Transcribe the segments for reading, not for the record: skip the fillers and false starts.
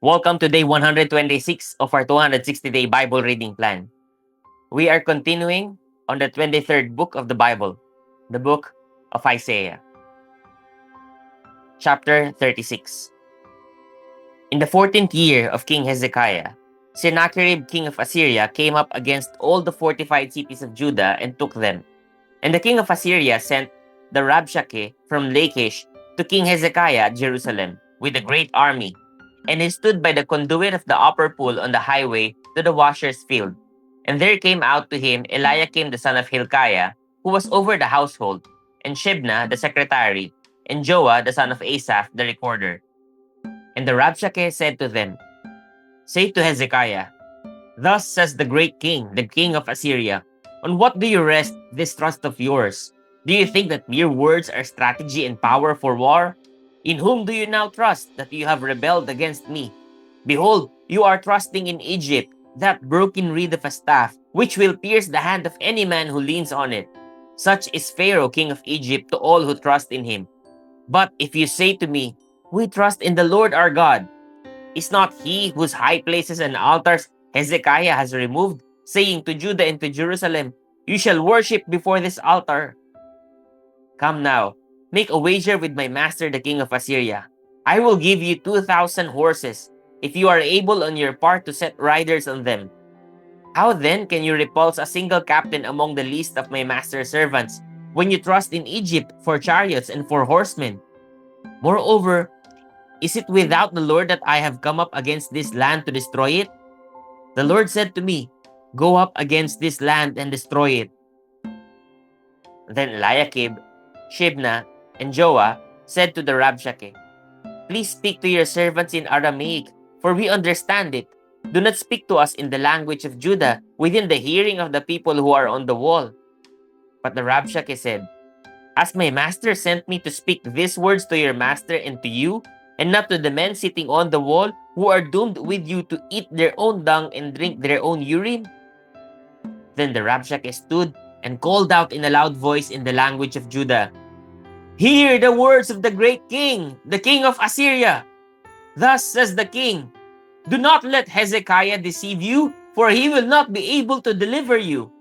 Welcome to day 126 of our 260-day Bible reading plan. We are continuing on the 23rd book of the Bible, the book of Isaiah. Chapter 36. In the 14th year of King Hezekiah, Sennacherib, king of Assyria, came up against all the fortified cities of Judah and took them. And the king of Assyria sent the Rabshakeh from Lachish to King Hezekiah at Jerusalem with a great army. And he stood by the conduit of the upper pool on the highway to the washer's field. And there came out to him Eliakim the son of Hilkiah, who was over the household, and Shebna the secretary, and Joah the son of Asaph the recorder. And the Rabshakeh said to them, Say to Hezekiah, Thus says the great king, the king of Assyria, On what do you rest this trust of yours? Do you think that mere words are strategy and power for war? In whom do you now trust that you have rebelled against me? Behold, you are trusting in Egypt, that broken reed of a staff, which will pierce the hand of any man who leans on it. Such is Pharaoh, king of Egypt, to all who trust in him. But if you say to me, We trust in the Lord our God, is not he whose high places and altars Hezekiah has removed, saying to Judah and to Jerusalem, You shall worship before this altar? Come now, make a wager with my master the king of Assyria. I will give you 2,000 horses, if you are able on your part to set riders on them. How then can you repulse a single captain among the least of my master's servants, when you trust in Egypt for chariots and for horsemen? Moreover, is it without the Lord that I have come up against this land to destroy it? The Lord said to me, Go up against this land and destroy it. Then Eliakim, Shebna, and Joah said to the Rabshakeh, Please speak to your servants in Aramaic, for we understand it. Do not speak to us in the language of Judah, within the hearing of the people who are on the wall. But the Rabshakeh said, As my master sent me to speak these words to your master and to you, and not to the men sitting on the wall, who are doomed with you to eat their own dung and drink their own urine? Then the Rabshakeh stood and called out in a loud voice in the language of Judah, Hear the words of the great king, the king of Assyria. Thus says the king, Do not let Hezekiah deceive you, for he will not be able to deliver you.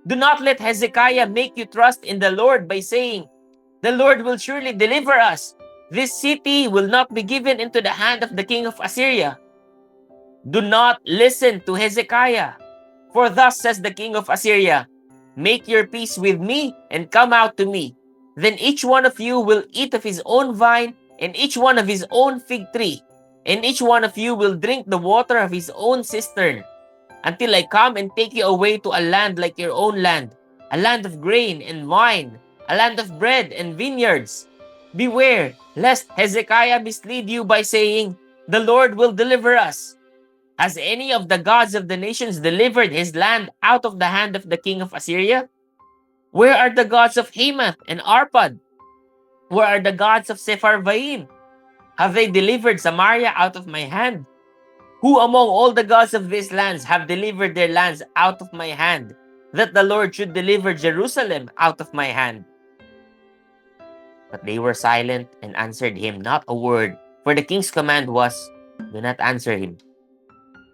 Do not let Hezekiah make you trust in the Lord by saying, The Lord will surely deliver us. This city will not be given into the hand of the king of Assyria. Do not listen to Hezekiah. For thus says the king of Assyria, Make your peace with me and come out to me. Then each one of you will eat of his own vine and each one of his own fig tree. And each one of you will drink the water of his own cistern, until I come and take you away to a land like your own land, a land of grain and wine, a land of bread and vineyards. Beware, lest Hezekiah mislead you by saying, The Lord will deliver us. Has any of the gods of the nations delivered his land out of the hand of the king of Assyria? Where are the gods of Hamath and Arpad? Where are the gods of Sepharvaim? Have they delivered Samaria out of my hand? Who among all the gods of these lands have delivered their lands out of my hand, that the Lord should deliver Jerusalem out of my hand? But they were silent and answered him not a word, for the king's command was, Do not answer him.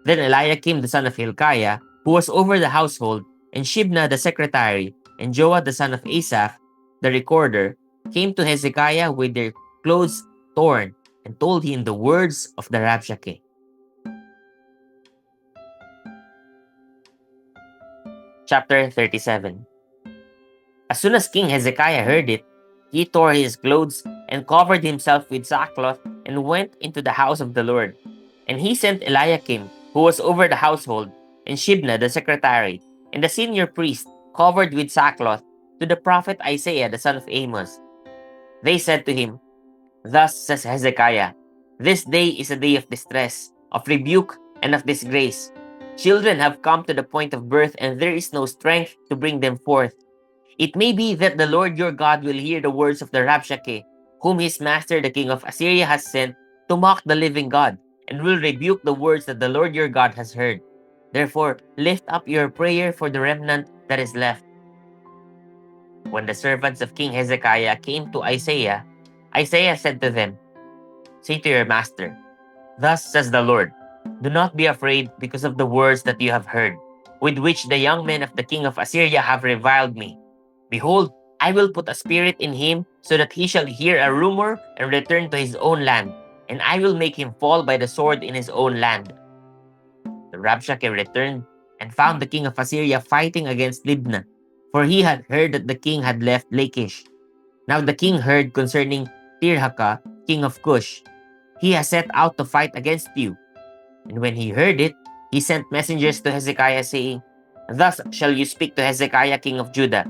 Then Eliakim the son of Hilkiah, who was over the household, and Shebna the secretary, and Joah the son of Asaph, the recorder, came to Hezekiah with their clothes torn, and told him the words of the Rabshakeh. Chapter 37. As soon as King Hezekiah heard it, he tore his clothes and covered himself with sackcloth and went into the house of the Lord. And he sent Eliakim, who was over the household, and Shebna the secretary, and the senior priest, covered with sackcloth, to the prophet Isaiah the son of Amos. They said to him, Thus says Hezekiah, This day is a day of distress, of rebuke, and of disgrace. Children have come to the point of birth, and there is no strength to bring them forth. It may be that the Lord your God will hear the words of the Rabshakeh, whom his master the king of Assyria has sent to mock the living God, and will rebuke the words that the Lord your God has heard. Therefore, lift up your prayer for the remnant that is left. When the servants of King Hezekiah came to Isaiah, Isaiah said to them, Say to your master, Thus says the Lord, Do not be afraid because of the words that you have heard, with which the young men of the king of Assyria have reviled me. Behold, I will put a spirit in him, so that he shall hear a rumor and return to his own land, and I will make him fall by the sword in his own land. The Rabshakeh returned and found the king of Assyria fighting against Libnah, for he had heard that the king had left Lachish. Now the king heard concerning Tirhakah, king of Cush. He has set out to fight against you. And when he heard it, he sent messengers to Hezekiah, saying, Thus shall you speak to Hezekiah, king of Judah.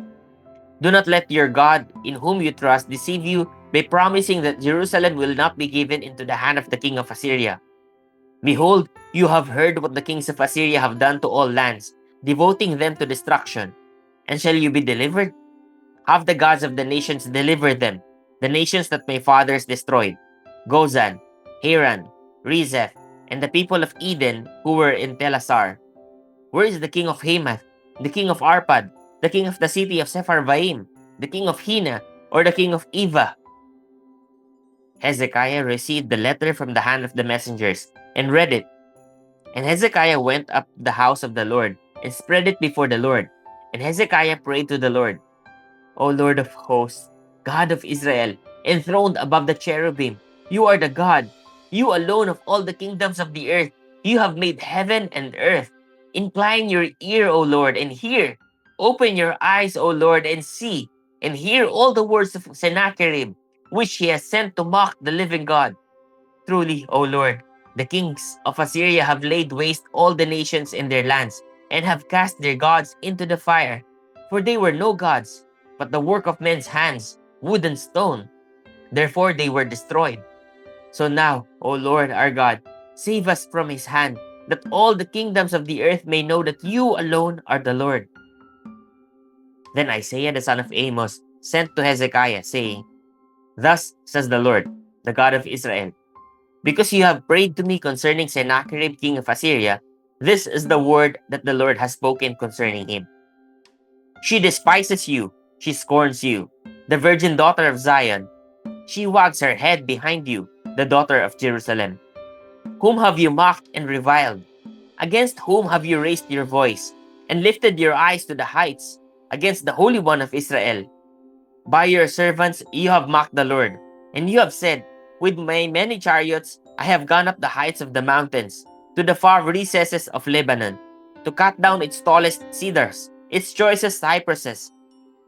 Do not let your God, in whom you trust, deceive you by promising that Jerusalem will not be given into the hand of the king of Assyria. Behold, you have heard what the kings of Assyria have done to all lands, devoting them to destruction. And shall you be delivered? Have the gods of the nations delivered them, the nations that my fathers destroyed, Gozan, Haran, Rezeph, and the people of Eden who were in Telassar. Where is the king of Hamath, the king of Arpad, the king of the city of Sepharvaim, the king of Hena, or the king of Eva? Hezekiah received the letter from the hand of the messengers and read it. And Hezekiah went up to the house of the Lord and spread it before the Lord. And Hezekiah prayed to the Lord, O Lord of hosts, God of Israel, enthroned above the cherubim, you are the God, you alone of all the kingdoms of the earth. You have made heaven and earth. Incline your ear, O Lord, and hear. Open your eyes, O Lord, and see, and hear all the words of Sennacherib, which he has sent to mock the living God. Truly, O Lord, the kings of Assyria have laid waste all the nations in their lands, and have cast their gods into the fire. For they were no gods, but the work of men's hands, wood and stone. Therefore they were destroyed. So now, O Lord our God, save us from his hand, that all the kingdoms of the earth may know that you alone are the Lord. Then Isaiah the son of Amos sent to Hezekiah, saying, Thus says the Lord, the God of Israel, because you have prayed to me concerning Sennacherib king of Assyria, this is the word that the Lord has spoken concerning him. She despises you, she scorns you, the virgin daughter of Zion. She wags her head behind you, the daughter of Jerusalem. Whom have you mocked and reviled? Against whom have you raised your voice, and lifted your eyes to the heights? Against the Holy One of Israel. By your servants you have mocked the Lord, and you have said, With my many chariots I have gone up the heights of the mountains, to the far recesses of Lebanon, to cut down its tallest cedars, its choicest cypresses,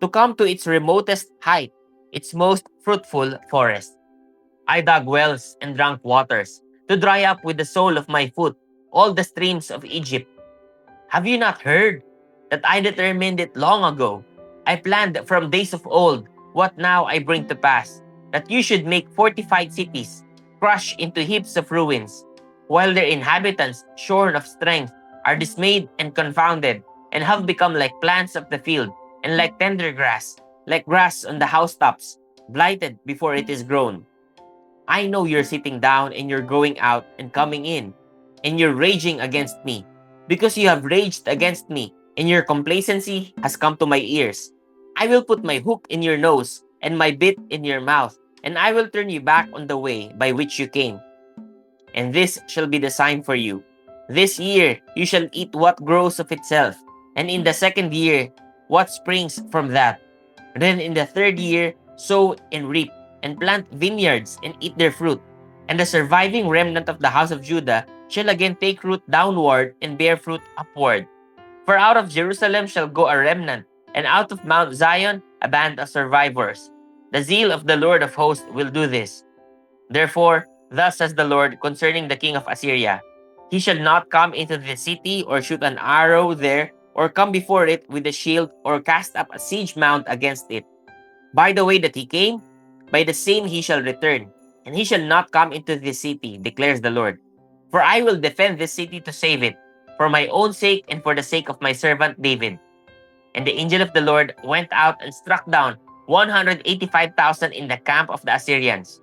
to come to its remotest height, its most fruitful forest. I dug wells and drank waters, to dry up with the sole of my foot all the streams of Egypt. Have you not heard that I determined it long ago? I planned from days of old what now I bring to pass, that you should make fortified cities, crush into heaps of ruins, while their inhabitants, shorn of strength, are dismayed and confounded, and have become like plants of the field, and like tender grass, like grass on the housetops, blighted before it is grown. I know you're sitting down and you're going out and coming in, and you're raging against me, because you have raged against me, and your complacency has come to my ears. I will put my hook in your nose and my bit in your mouth, and I will turn you back on the way by which you came. And this shall be the sign for you. This year you shall eat what grows of itself, and in the second year what springs from that. Then in the third year sow and reap, and plant vineyards and eat their fruit. And the surviving remnant of the house of Judah shall again take root downward and bear fruit upward. For out of Jerusalem shall go a remnant, and out of Mount Zion a band of survivors. The zeal of the Lord of hosts will do this. Therefore, thus says the Lord concerning the king of Assyria, He shall not come into the city or shoot an arrow there, or come before it with a shield, or cast up a siege mount against it. By the way that he came, by the same he shall return, and he shall not come into this city, declares the Lord. For I will defend this city to save it, for my own sake and for the sake of my servant David. And the angel of the Lord went out and struck down 185,000 in the camp of the Assyrians.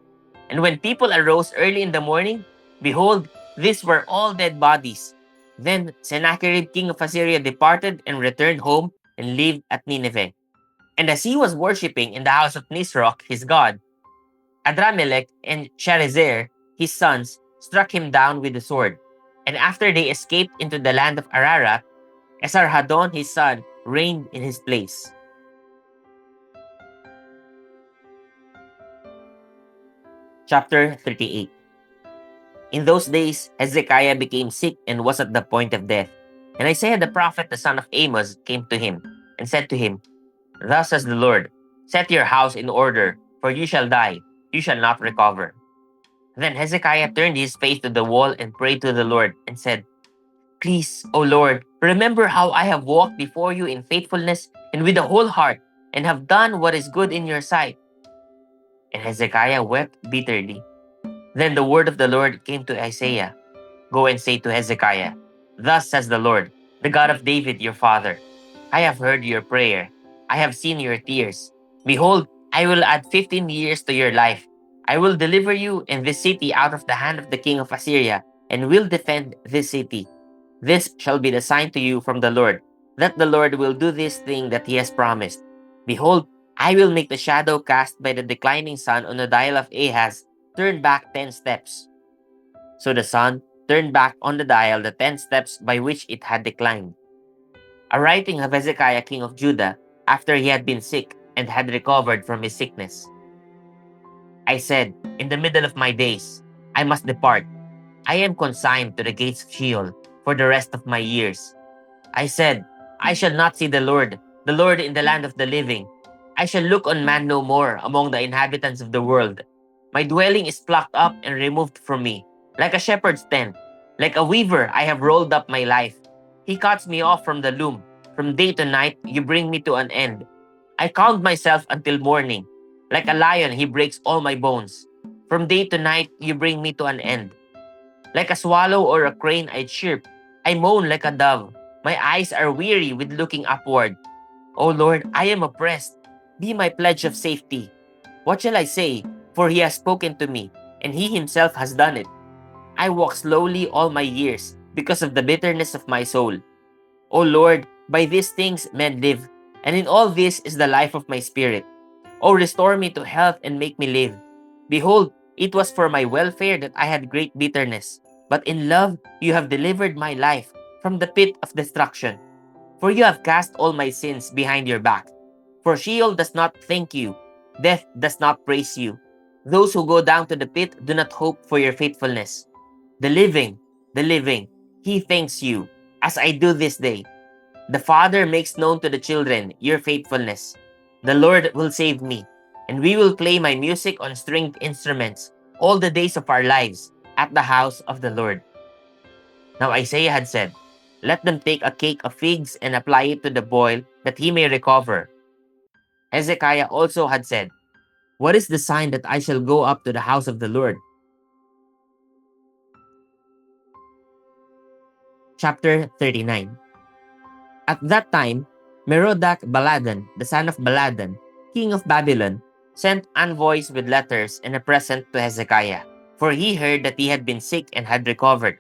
And when people arose early in the morning, behold, these were all dead bodies. Then Sennacherib king of Assyria departed and returned home and lived at Nineveh. And as he was worshipping in the house of Nisroch, his god, Adramelech and Sharezer, his sons, struck him down with the sword. And after they escaped into the land of Ararat, Esarhaddon his son reigned in his place. Chapter 38. In those days, Hezekiah became sick and was at the point of death. And Isaiah the prophet, the son of Amos, came to him and said to him, Thus says the Lord, set your house in order, for you shall die, you shall not recover. Then Hezekiah turned his face to the wall and prayed to the Lord and said, Please, O Lord, remember how I have walked before you in faithfulness and with a whole heart, and have done what is good in your sight. And Hezekiah wept bitterly. Then the word of the Lord came to Isaiah, Go and say to Hezekiah, Thus says the Lord, the God of David your father, I have heard your prayer, I have seen your tears. Behold, I will add 15 years to your life. I will deliver you and this city out of the hand of the king of Assyria, and will defend this city. This shall be the sign to you from the Lord, that the Lord will do this thing that he has promised. Behold, I will make the shadow cast by the declining sun on the dial of Ahaz turn back 10 steps. So the sun turned back on the dial the 10 steps by which it had declined. A writing of Hezekiah king of Judah, after he had been sick and had recovered from his sickness. I said, in the middle of my days, I must depart. I am consigned to the gates of Sheol for the rest of my years. I said, I shall not see the Lord in the land of the living. I shall look on man no more among the inhabitants of the world. My dwelling is plucked up and removed from me, like a shepherd's tent. Like a weaver, I have rolled up my life. He cuts me off from the loom. From day to night, you bring me to an end. I count myself until morning. Like a lion, he breaks all my bones. From day to night, you bring me to an end. Like a swallow or a crane, I chirp. I moan like a dove. My eyes are weary with looking upward. O Lord, I am oppressed. Be my pledge of safety. What shall I say? For he has spoken to me, and he himself has done it. I walk slowly all my years, because of the bitterness of my soul. O Lord, by these things men live, and in all this is the life of my spirit. O restore me to health and make me live. Behold, it was for my welfare that I had great bitterness, but in love you have delivered my life from the pit of destruction. For you have cast all my sins behind your back. For Sheol does not thank you, death does not praise you. Those who go down to the pit do not hope for your faithfulness. The living, he thanks you, as I do this day. The Father makes known to the children your faithfulness. The Lord will save me, and we will play my music on stringed instruments all the days of our lives at the house of the Lord. Now Isaiah had said, Let them take a cake of figs and apply it to the boil, that he may recover. Hezekiah also had said, What is the sign that I shall go up to the house of the Lord? Chapter 39. At that time, Merodach Baladan, the son of Baladan, king of Babylon, sent envoys with letters and a present to Hezekiah, for he heard that he had been sick and had recovered.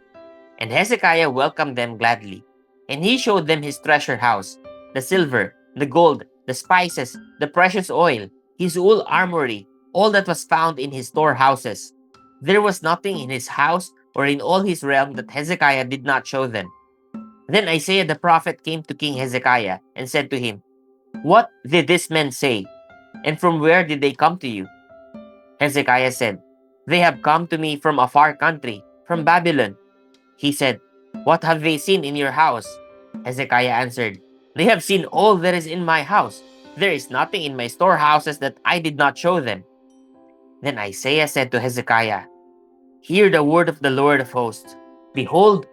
And Hezekiah welcomed them gladly. And he showed them his treasure house, the silver, the gold, the spices, the precious oil, his whole armory, all that was found in his storehouses. There was nothing in his house or in all his realm that Hezekiah did not show them. Then Isaiah the prophet came to King Hezekiah and said to him, What did these men say? And from where did they come to you? Hezekiah said, They have come to me from a far country, from Babylon. He said, What have they seen in your house? Hezekiah answered, They have seen all that is in my house. There is nothing in my storehouses that I did not show them. Then Isaiah said to Hezekiah, Hear the word of the Lord of hosts. Behold,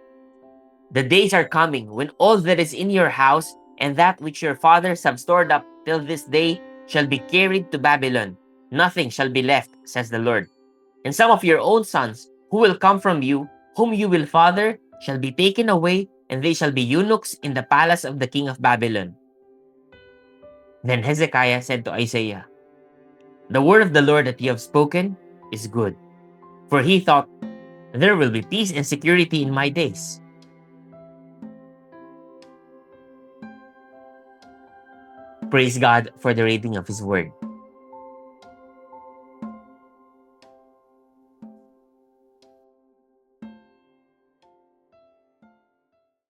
the days are coming when all that is in your house and that which your fathers have stored up till this day shall be carried to Babylon. Nothing shall be left, says the Lord. And some of your own sons, who will come from you, whom you will father, shall be taken away, and they shall be eunuchs in the palace of the king of Babylon. Then Hezekiah said to Isaiah, The word of the Lord that you have spoken is good. For he thought, There will be peace and security in my days. Praise God for the reading of His Word.